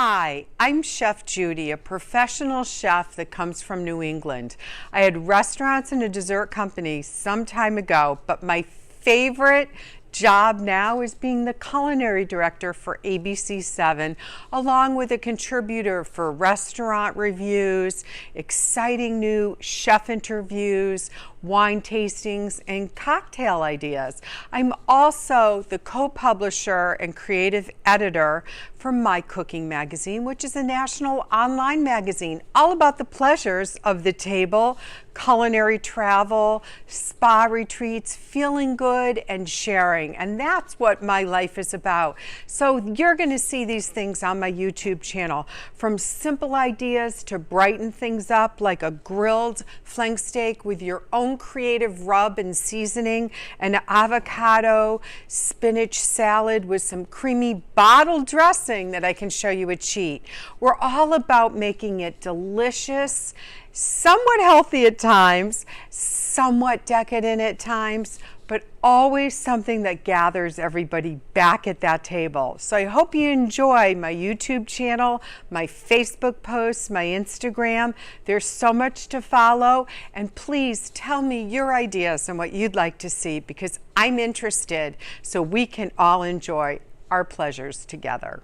Hi, I'm Chef Judi, a professional chef that comes from New England. I had restaurants and a dessert company some time ago, but my favorite job now is being the culinary director for ABC7, along with a contributor for restaurant reviews, exciting new chef interviews, wine tastings, and cocktail ideas. I'm also the co-publisher and creative editor for My Cooking Magazine, which is a national online magazine all about the pleasures of the table, culinary travel, spa retreats, feeling good, and sharing. And that's what my life is about. So you're going to see these things on my YouTube channel, from simple ideas to brighten things up, like a grilled flank steak with your own creative rub and seasoning, an avocado spinach salad with some creamy bottled dressing that I can show you a cheat. We're all about making it delicious, somewhat healthy at times, somewhat decadent at times, but always something that gathers everybody back at that table. So I hope you enjoy my YouTube channel, my Facebook posts, my Instagram. There's so much to follow, and please tell me your ideas and what you'd like to see, because I'm interested so we can all enjoy our pleasures together.